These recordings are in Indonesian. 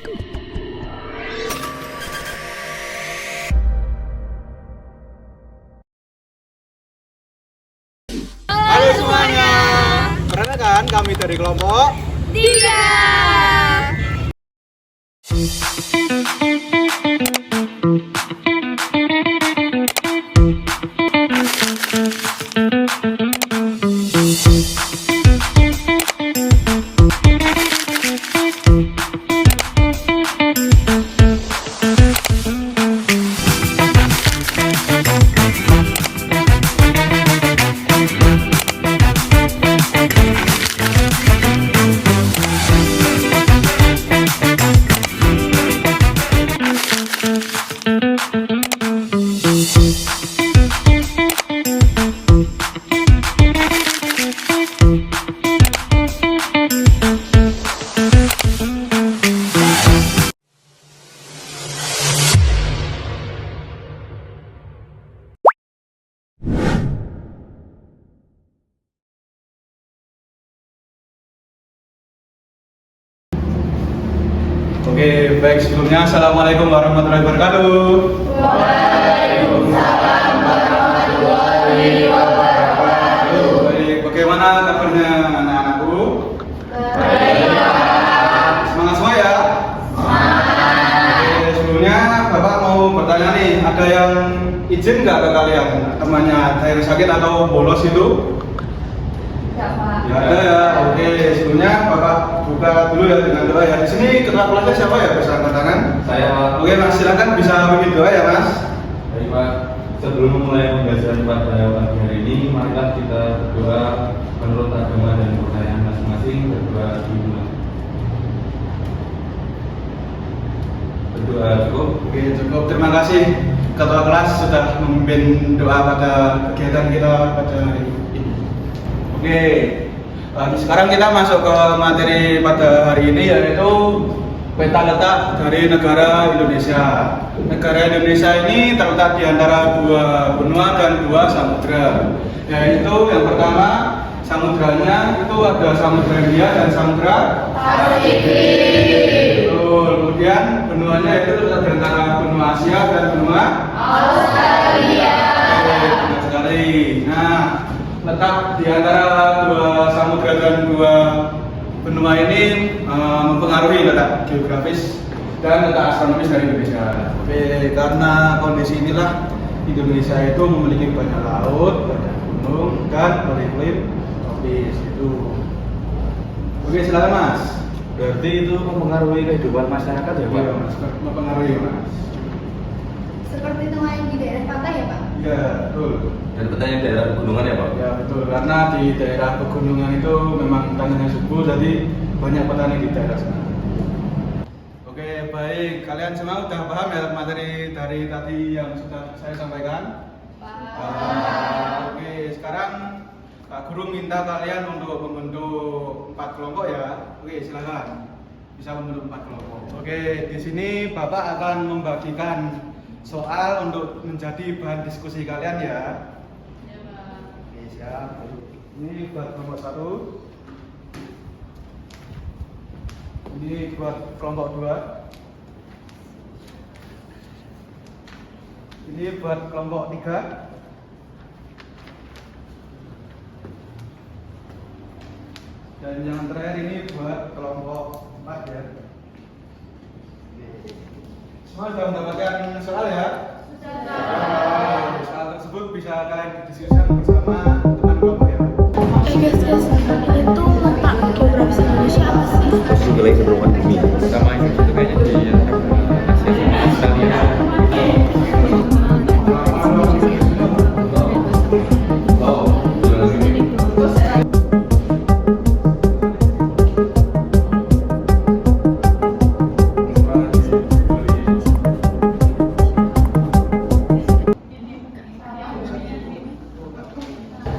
Halo semuanya, perkenalkan kami dari kelompok 3. Oke, baik, sebelumnya Assalamualaikum warahmatullahi wabarakatuh. Waalaikumsalam warahmatullahi wabarakatuh. Baik, bagaimana kabarnya anak-anakku? Baik. Semangat semua ya? Oke, sebelumnya Bapak mau bertanya nih, ada yang izin nggak ke kalian? Temannya ada yang sakit atau bolos itu? Ya ada ya. Oke, sebelumnya Bapak buka dulu ya dengan doa ya. Di sini ketua kelasnya siapa ya? Bisa angkat tangan? Saya Pak. Oke Mas, silakan bisa bikin doa ya Mas. Baik Pak, sebelum memulai pembelajaran pada pagi hari ini, marilah kita berdoa menurut agama dan kepercayaan masing-masing. Berdoa dimulai. Berdoa cukup. Oke, cukup. Terima kasih ketua kelas sudah memimpin doa pada kegiatan kita pada hari ini. Oke, sekarang kita masuk ke materi pada hari ini, yaitu peta letak dari negara Indonesia. Negara Indonesia ini terletak di antara 2 benua dan 2 samudra. Yaitu yang pertama, samudranya itu ada Samudra Hindia dan Samudra Pasifik. Kemudian benuanya itu terletak di antara benua Asia dan benua Australia. Oke, benar sekali. Nah, letak di antara 2 samudra dan 2 benua ini mempengaruhi letak geografis dan letak astronomis dari Indonesia. Oke, karena kondisi inilah Indonesia itu memiliki banyak laut, banyak gunung, dan beriklim tropis itu. Oke, silakan Mas. Berarti itu mempengaruhi kehidupan masyarakat ya Pak? Iya, Mas, mempengaruhi Mas. Seperti nelayan di daerah pantai ya Pak? Iya, betul. Dan petanya daerah pegunungan ya Pak? Ya betul, karena di daerah pegunungan itu memang tanahnya subur, jadi banyak petani di daerah sana. Oke, baik, kalian semua udah paham ya materi dari tadi yang sudah saya sampaikan? Paham. Oke, sekarang Pak Guru minta kalian untuk membentuk 4 kelompok ya. Oke, silakan. Bisa membentuk 4 kelompok. Oke, di sini Bapak akan membagikan soal untuk menjadi bahan diskusi kalian ya. Oke, siap. Ini buat kelompok 1. Ini buat kelompok 2. Ini buat kelompok 3. Dan yang terakhir ini buat kelompok 4 ya. Semua sudah mendapatkan soal ya? Sudah. Soal tersebut bisa kalian diskusikan bersama teman kelompok ya. Guys, itu letak geografis Indonesia apa sih? Wilayah keberungan bumi sama ini itu kayaknya di Asia sama Australia.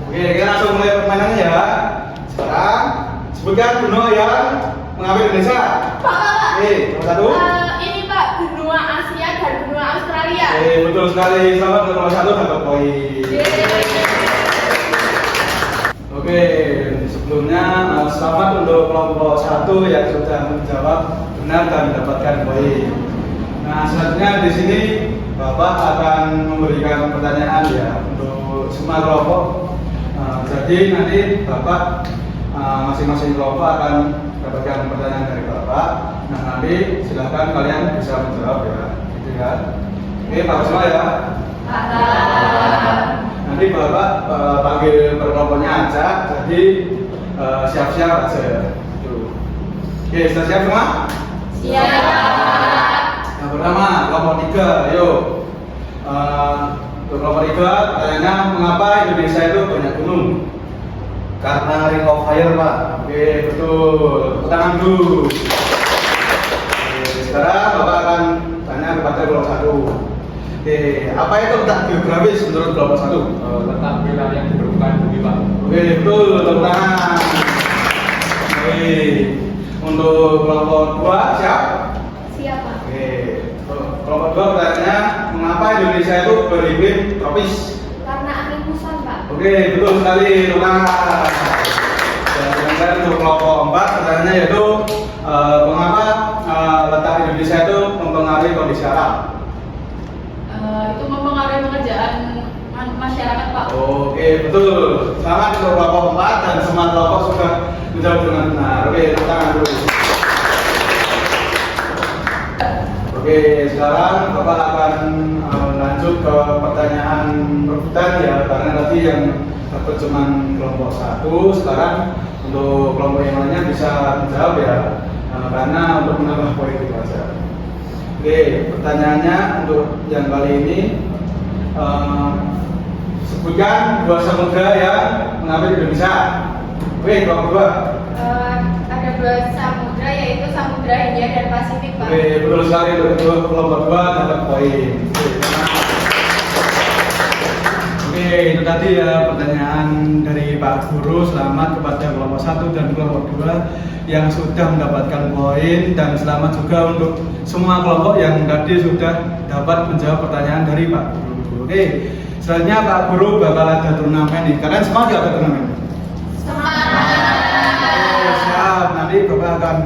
Oke, kita langsung mulai permainannya ya. Sekarang sebutkan benua yang mengambil Indonesia. Pak. Oke, nomor 1. Ini Pak, benua Asia dan benua Australia. Oke, betul sekali. Selamat untuk nomor 1 dapat poin. Oke, sebelumnya selamat untuk kelompok 1 yang sudah menjawab benar dan mendapatkan poin. Nah, selanjutnya di sini Bapak akan memberikan pertanyaan ya untuk semua kelompok. Jadi nanti Bapak masing-masing kelompok akan mendapatkan pertanyaan dari Bapak. Nah, nanti silakan kalian bisa menjawab ya, gitu ya. Oke, Pak semua ya. Nanti Bapak panggil per kelompoknya aja, jadi siap-siap aja. Oke, sudah siap semua? Siap. Yang pertama, kelompok 3, ayo. Untuk kelompok 3, pertanyaannya mengapa Indonesia itu banyak gunung? Karena Ring of Fire, Pak. Oke, betul. Tepuk tangan dulu. Oke, sekarang Bapak akan tanya kepada kelompok 1. Oke, apa itu letak geografis menurut kelompok 1? Letak wilayah yang di permukaan bumi, Pak. Oke, betul. Tepuk tangan. Oke, untuk kelompok 2, siap? Siap, Pak. Oke, kelompok 2 pertanyaannya, mengapa Indonesia itu beriklim tropis? Karena angin muson, Pak. Oke, betul sekali, Tuhan. Dan kemudian untuk kelompok 4 pertanyaannya yaitu mengapa letak Indonesia itu mempengaruhi kondisi alam? Itu mempengaruhi pekerjaan masyarakat, Pak. Oke, betul. Selamat untuk kelompok 4 dan semua kelompok sudah menjawab dengan benar. Oke, tepuk tangan dulu. Oke, sekarang Bapak akan lanjut ke pertanyaan perebutan ya, karena tadi yang dapat cuma kelompok 1, sekarang untuk kelompok yang lainnya bisa menjawab ya, karena untuk menambah poin itu saja. Oke, pertanyaannya untuk yang kali ini, sebutkan 2 samudra yang mengalir Indonesia. Oke, kelompok 2. Ada 2 samudra, yaitu Samudra Hindia dan Pasifik, Pak. Oke, betul sekali untuk kelompok 2 dapat poin. Oke, itu tadi ya pertanyaan dari Pak Guru. Selamat kepada kelompok 1 dan kelompok 2 yang sudah mendapatkan poin, dan selamat juga untuk semua kelompok yang tadi sudah dapat menjawab pertanyaan dari Pak Guru. Oke, selanjutnya Pak Guru bakal ada turnamen nih. Kalian semua juga ada turnamen? Oke, siap. Nanti Bapak akan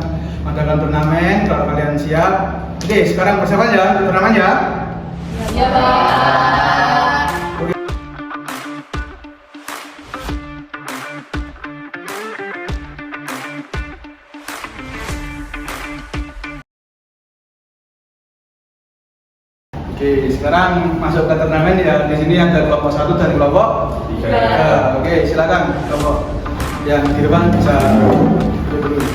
mengadakan turnamen kalau kalian siap. Oke, sekarang persiapan ya untuk turnamen ya. Ya, Pak. Oke, sekarang masuk ke turnamen ya. Di sini ada kelompok 1 dan kelompok 3. Oke, silakan kelompok yang di depan bisa duduk dulu.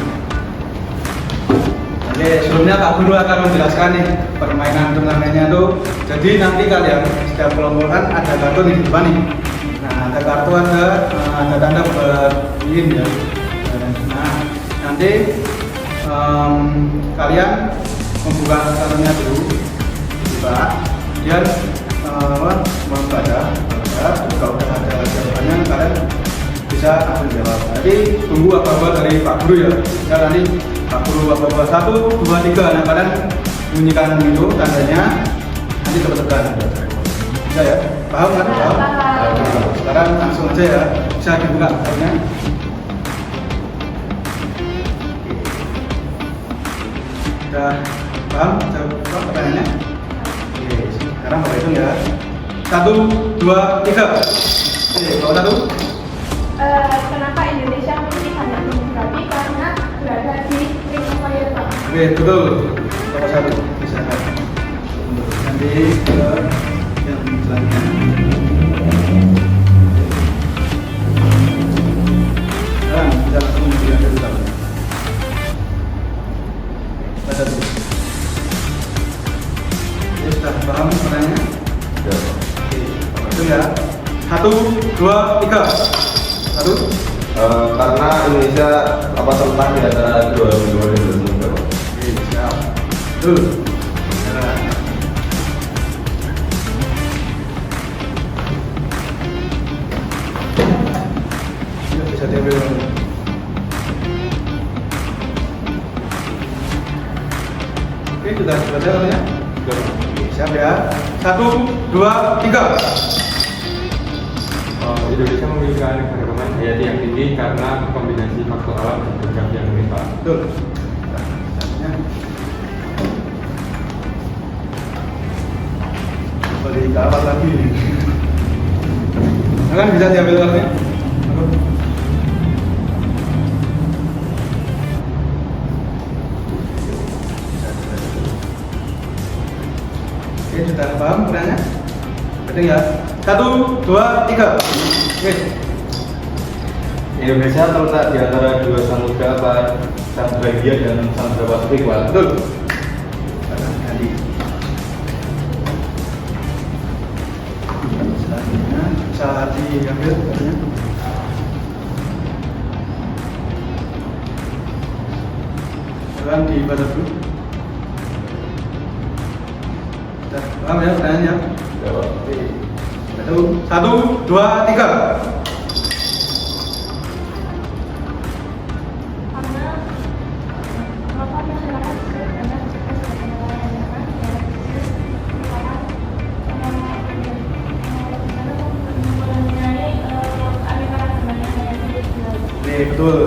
Oke, sebelumnya Kak Guru akan menjelaskan nih permainan turnamennya tuh. Jadi nanti kalian setiap kelompok kan ada kartu di depan nih. Nah, ada kartu, ada tanda berlin ya. Nah, nanti kalian membuka kartunya dulu, buka, kemudian membaca. Kalau udah ada jawabannya kalian bisa langsung jawab. Jadi tunggu apa-apa dari Pak Guru ya. Ya nanti Pak Guru apa-apa 1, 2, 3. Nah, kalian bunyikan itu tandanya, nanti tebak-tebakan. Bisa ya? Paham kan? Paham? Sekarang langsung aja ya. Bisa dibuka kartunya. Sudah paham? Jawab pertanyaannya? Oke, sekarang Bapak hitung ya. 1, 2, 3. Oke, kalau 1. Kenapa Indonesia memiliki banyak gunung berapi? Karena berada di Ring of Fire, Pak. Oke, betul. Nomor 1 bisa kan. Nanti ke yang selanjutnya. Sekarang kita langsung yang kedua. Baca dulu. Oke, sudah paham pertanyaannya? Ya. Oke, itu ya. 1, 2, 3. 1. Karena Indonesia terletak di antara dua benua di Indonesia, Pak. Oke, siap. Betul. Jalan. Ya, bisa diambil. Oke, sudah selesai ya? Oke, siap ya. 1, 2, 3. Indonesia memiliki keanekaragaman hayati yang tinggi karena kombinasi faktor alam dan geografi yang melimpah. betul. Ya. Beri kawat lagi. Kan bisa diambil kartunya. Oke, sudah paham pertanyaannya? Betul ya? 1, 2, 3. Oke. Indonesia terletak di antara dua samudra apa? Samudra Hindia dan Samudra Pasifik, Pak. Betul. Tadi. Selanjutnya bisa diambil kartunya. Silakan dibaca dulu. Sudah paham ya pertanyaannya? Ya, Pak. Oke. 1, 2, 3. Karena kenapa masyarakat banyak cerdas dalam mengelola mengenai keanekaragaman yang ada. Oke, betul.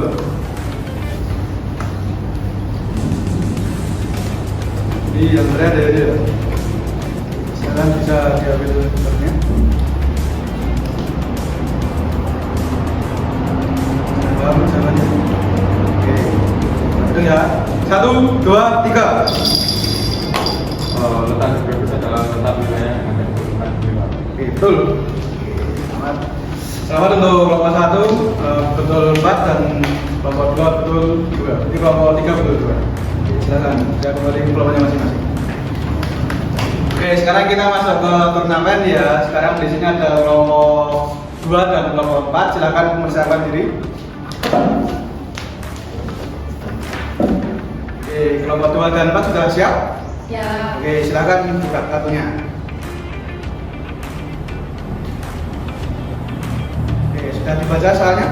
Ini yang berada ada. Sekarang bisa diambil kartunya. Paham jawabannya? Oke. Betul ya. 1, 2, 3. Letak geografis adalah letak wilayah yang ada di permukaan bumi, Pak. Oke, betul. Selamat. Selamat untuk kelompok 1 betul 4 dan kelompok 2 betul 2. Jadi kelompok 3 betul 2. Silakan, saya kembali ke kelompoknya masing-masing. Oke, sekarang kita masuk ke turnamen ya. Sekarang di sini ada kelompok 2 dan kelompok 4. Silakan mempersiapkan diri. Oke, kelompok 2 dan 4 sudah siap? Ya. Oke, silakan buka kartunya. Oke, sudah dibaca soalnya?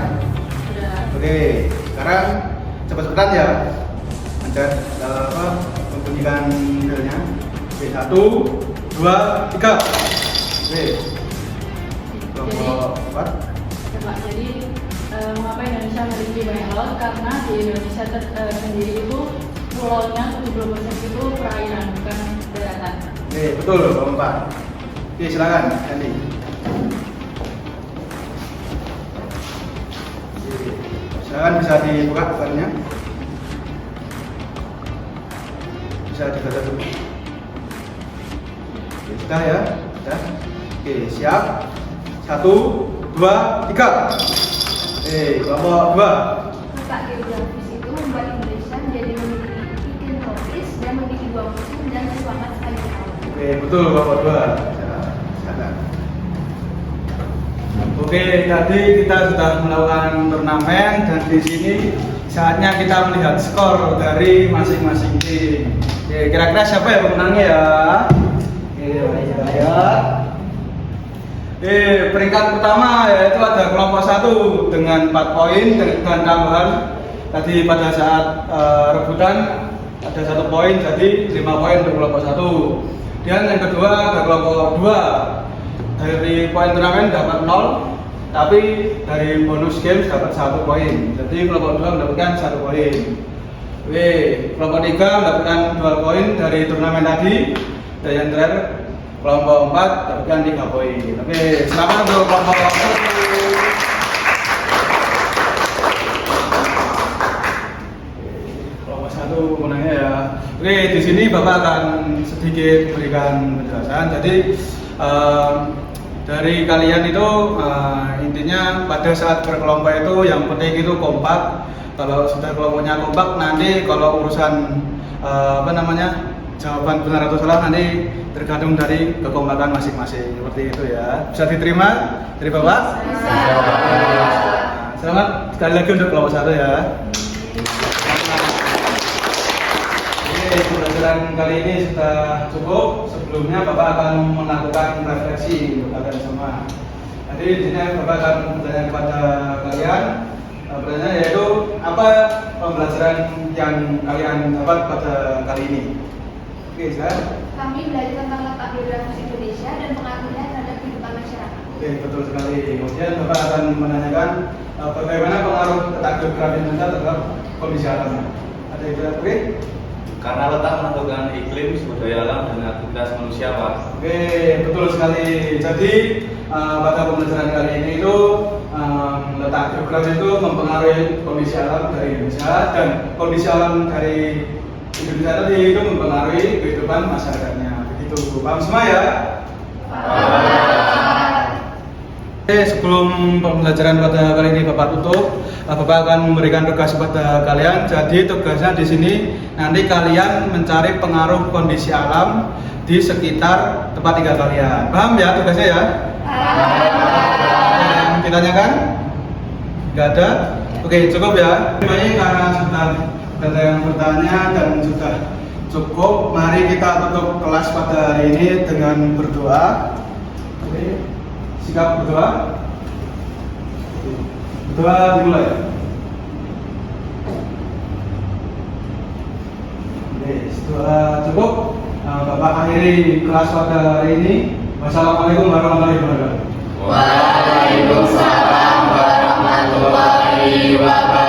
Sudah. Oke, sekarang cepat-cepatan ya. Ada membunyikan belnya. Oke, 1, 2, 3. Oke. Kelompok 4. Coba jadi mengapa Indonesia memiliki banyak laut? Karena di Indonesia sendiri itu pulaunya 70% itu perairan bukan daratan. Oke, betul kelompok 4. Oke, silakan Andi. Oke, silakan bisa dibuka kartunya. Bisa dibaca dulu. Oke, sudah ya, sudah. Oke, siap. 1, 2, 3. Oke, kelompok 2. Letak geografis itu membuat Indonesia menjadi memiliki iklim tropis dan memiliki 2 musim dan selamat sekali tahun. Oke, betul kelompok 2. Silakan. Oke, tadi kita sudah melakukan turnamen dan di sini saatnya kita melihat skor dari masing-masing tim. Oke, kira-kira siapa yang pemenangnya ya? Oke, mari kita lihat. Peringkat pertama yaitu ada kelompok 1 dengan 4 poin dengan tambahan tadi pada saat rebutan ada 1 poin jadi 5 poin untuk kelompok 1. Dan yang kedua ada kelompok 2 dari poin turnamen dapat 0 tapi dari bonus games dapat 1 poin. Jadi kelompok 2 mendapatkan 1 poin. Oke, kelompok 3 mendapatkan 2 poin dari turnamen tadi. Dan yang terakhir kelompok 4 dapatkan 3 poin. Oke, selamat untuk kelompok 1. Kelompok 1 pemenangnya ya. Oke, di sini Bapak akan sedikit berikan penjelasan. Jadi dari kalian itu intinya pada saat berkelompok itu yang penting itu kompak. Kalau sudah kelompoknya kompak nanti kalau urusan jawaban benar atau salah nanti tergantung dari kekompakan masing-masing seperti itu ya. Bisa diterima dari Bapak? Bisa. Selamat sekali lagi untuk kelompok 1 ya. Oke, pembelajaran kali ini sudah cukup. Sebelumnya Bapak akan melakukan refleksi untuk kalian semua. Jadi di sini Bapak akan bertanya kepada kalian. Pertanyaan yaitu apa pembelajaran yang kalian dapat pada kali ini? Oke, silakan. Kami belajar tentang letak geografis Indonesia dan pengaruhnya terhadap kehidupan masyarakat. Oke, betul sekali. Kemudian Bapak akan menanyakan bagaimana pengaruh letak geografis Indonesia terhadap kondisi alamnya. Ada itu, oke? Karena letak menentukan iklim, sumber daya alam, dan aktivitas manusia, Pak. Oke, betul sekali. Jadi pada pembelajaran kali ini itu letak geografi itu mempengaruhi kondisi alam dari Indonesia, dan kondisi alam dari Indonesia tadi itu mempengaruhi kehidupan masyarakatnya. Begitu, paham semua ya? Oke, sebelum pembelajaran pada kali ini Bapak tutup, Bapak akan memberikan tugas kepada kalian. Jadi tugasnya di sini nanti kalian mencari pengaruh kondisi alam di sekitar tempat tinggal kalian. Paham ya tugasnya ya? Ada yang ditanyakan? Nggak ada? Oke, cukup ya. Baik, karena sudah ada yang bertanya dan sudah cukup, mari kita tutup kelas pada hari ini dengan berdoa. Oke, sikap berdoa. Berdoa dimulai. Oke, doa cukup. Bapak akhiri kelas pada hari ini. Wassalamualaikum warahmatullahi wabarakatuh. Waalaikumsalam warahmatullahi wabarakatuh.